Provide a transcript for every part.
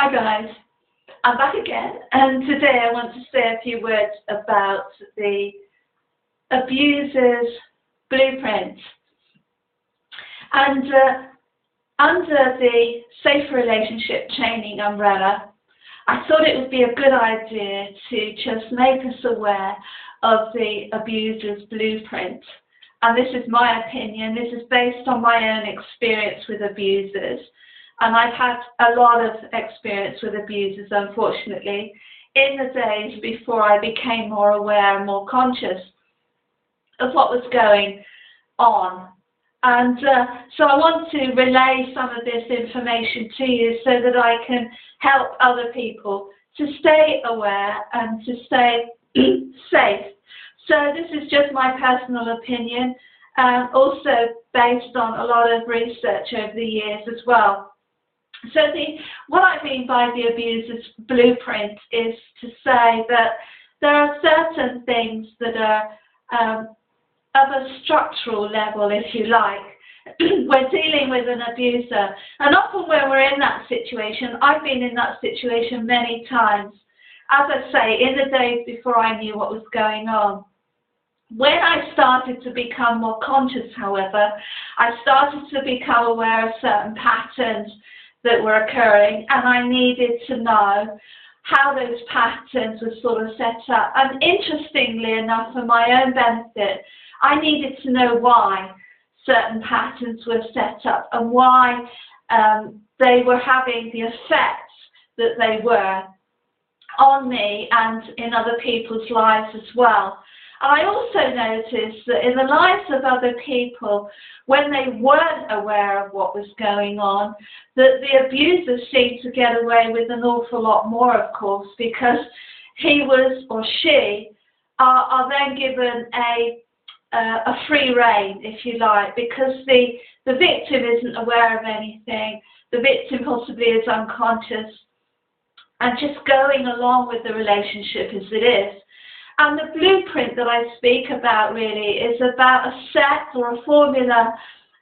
Hi guys, I'm back again, and today I want to say a few words about the abuser's blueprint. And under the safe relationship training umbrella, I thought it would be a good idea to just make us aware of the abuser's blueprint. And this is my opinion. This is based on my own experience with abusers. And I've had a lot of experience with abusers, unfortunately, in the days before I became more aware and more conscious of what was going on. And so I want to relay some of this information to you so that I can help other people to stay aware and to stay safe. So this is just my personal opinion, also based on a lot of research over the years as well. So what I mean by the abuser's blueprint is to say that there are certain things that are of a structural level, if you like. We're dealing with an abuser, and often when we're in that situation, I've been in that situation many times, as I say, in the days before I knew what was going on. When I started to become more conscious, however, I started to become aware of certain patterns that were occurring, and I needed to know how those patterns were sort of set up. And interestingly enough, for my own benefit, I needed to know why certain patterns were set up and why they were having the effects that they were on me and in other people's lives as well. And I also noticed that in the lives of other people, when they weren't aware of what was going on, that the abuser seemed to get away with an awful lot more, of course, because he was, or she, are then given a free rein, if you like, because the victim isn't aware of anything, the victim possibly is unconscious, and just going along with the relationship as it is. And the blueprint that I speak about really is about a set or a formula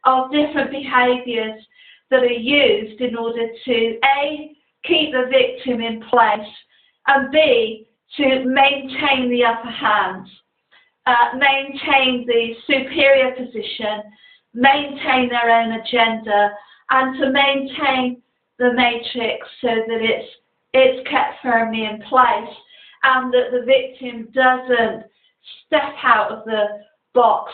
of different behaviours that are used in order to A, keep the victim in place, and B, to maintain the upper hand, maintain the superior position, maintain their own agenda, and to maintain the matrix so that it's kept firmly in place, and that the victim doesn't step out of the box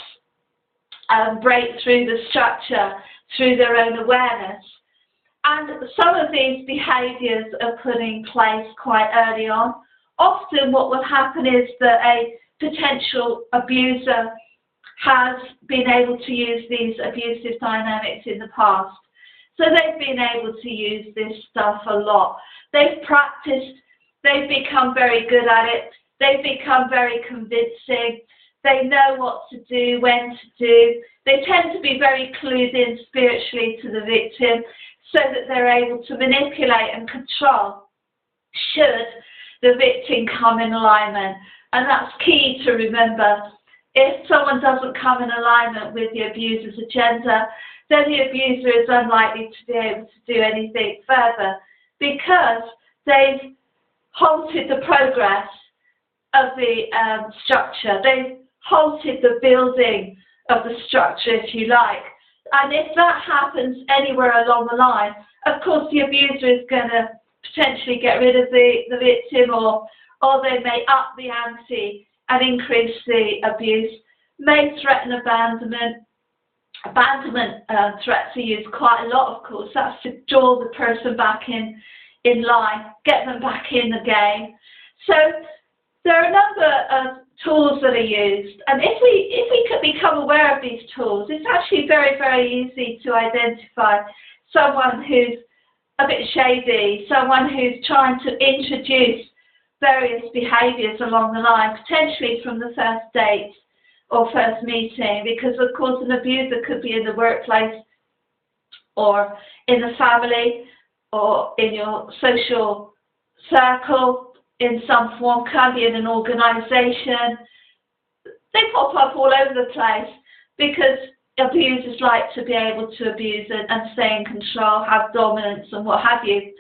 and break through the structure through their own awareness. And some of these behaviours are put in place quite early on. Often what will happen is that a potential abuser has been able to use these abusive dynamics in the past. So they've been able to use this stuff a lot. They've practiced. They've become very good at it. They've become very convincing. They know what to do, when to do. They tend to be very clued in spiritually to the victim so that they're able to manipulate and control should the victim come in alignment. And that's key to remember. If someone doesn't come in alignment with the abuser's agenda, then the abuser is unlikely to be able to do anything further because they've halted the progress of the structure. They've halted the building of the structure, if you like. And if that happens anywhere along the line, of course the abuser is going to potentially get rid of the victim, or they may up the ante and increase the abuse, may threaten abandonment. Abandonment threats are used quite a lot, of course. That's to draw the person back in line, get them back in the game. So there are a number of tools that are used, and if we could become aware of these tools, it's actually very, very easy to identify someone who's a bit shady, someone who's trying to introduce various behaviours along the line, potentially from the first date or first meeting, because of course an abuser could be in the workplace or in the family or in your social circle in some form, can be in an organisation. They pop up all over the place because abusers like to be able to abuse and stay in control, have dominance and what have you.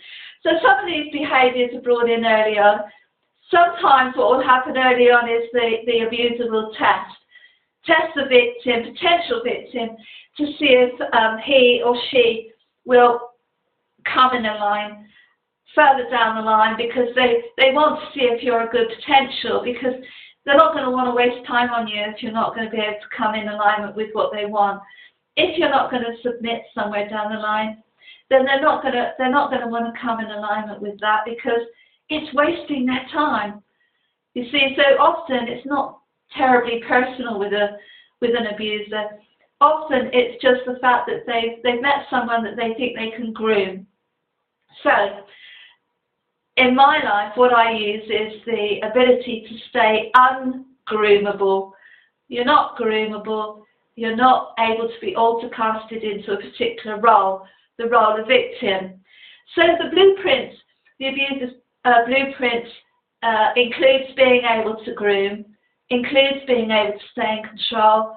So some of these behaviours are brought in early on. Sometimes what will happen early on is the abuser will test the victim, potential victim, to see if he or she will come in a line further down the line, because they want to see if you're a good potential, because they're not going to want to waste time on you if you're not going to be able to come in alignment with what they want. If you're not going to submit somewhere down the line, then they're not going to want to come in alignment with that, because it's wasting their time. You see, so often it's not terribly personal with an abuser. Often it's just the fact that they've met someone that they think they can groom. So in my life, what I use is the ability to stay ungroomable. You're not groomable. You're not able to be autocasted into a particular role, the role of victim. So the blueprints, the abuser's blueprints, includes being able to groom, includes being able to stay in control,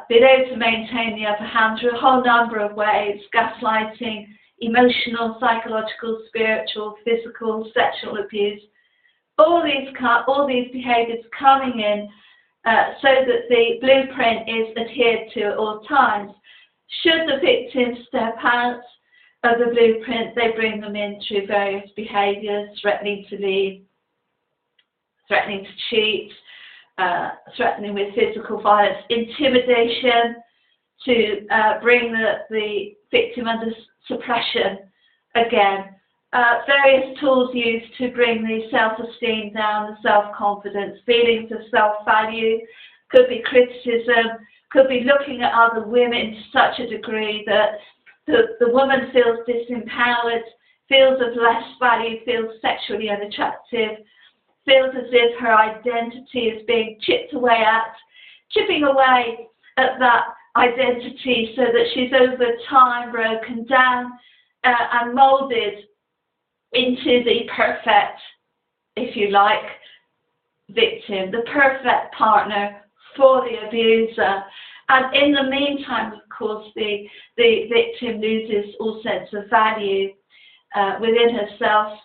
being able to maintain the upper hand through a whole number of ways: gaslighting, emotional, psychological, spiritual, physical, sexual abuse. All these behaviours coming in so that the blueprint is adhered to at all times. Should the victim step out of the blueprint, they bring them in through various behaviours: threatening to leave, threatening to cheat, threatening with physical violence, intimidation, to bring the victim under suppression again. Various tools used to bring the self-esteem down, the self-confidence, feelings of self-value, could be criticism, could be looking at other women to such a degree that the woman feels disempowered, feels of less value, feels sexually unattractive, feels as if her identity is being chipping away at that identity, so that she's over time broken down and moulded into the perfect, if you like, victim, the perfect partner for the abuser. And in the meantime, of course, the victim loses all sense of value within herself.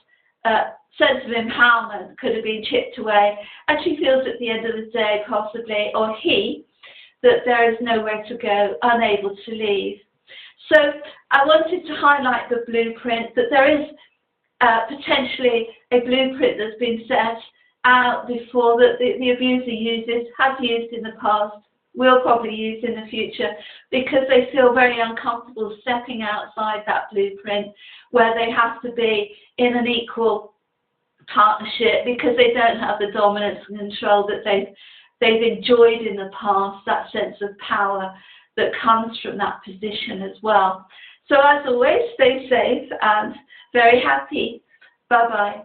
Sense of empowerment could have been chipped away, and she feels at the end of the day, possibly, or he, that there is nowhere to go, unable to leave. So I wanted to highlight the blueprint, that there is potentially a blueprint that's been set out before, that the abuser uses, has used in the past, will probably use in the future, because they feel very uncomfortable stepping outside that blueprint, where they have to be in an equal partnership, because they don't have the dominance and control that they've enjoyed in the past, that sense of power that comes from that position as well. So as always, stay safe and very happy. Bye-bye.